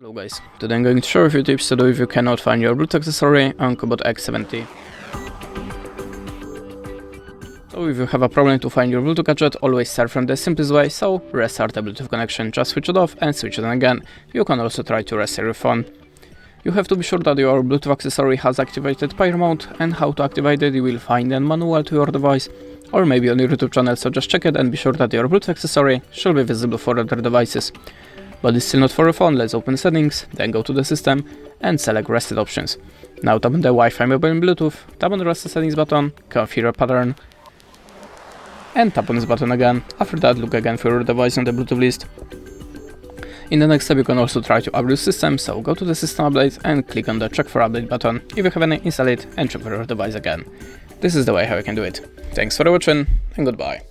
Hello guys, today I'm going to share a few tips to do if you cannot find your Bluetooth accessory on CUBOT X70. So if you have a problem to find your Bluetooth gadget, always start from the simplest way, so restart the Bluetooth connection, just switch it off and switch it on again. You can also try to restart your phone. You have to be sure that your Bluetooth accessory has activated pair mode, and how to activate it you will find in manual to your device, or maybe on your YouTube channel, so just check it and be sure that your Bluetooth accessory should be visible for other devices. But it's still not for your phone. Let's open settings, then go to the system and select rested options. Now tap on the Wi-Fi mobile and Bluetooth, tap on the rested settings button, configure pattern, and tap on this button again. After that, look again for your device on the Bluetooth list. In the next step, you can also try to update the system, so go to the system update and click on the check for update button. If you have any, install it and check for your device again. This is the way how you can do it. Thanks for watching and goodbye.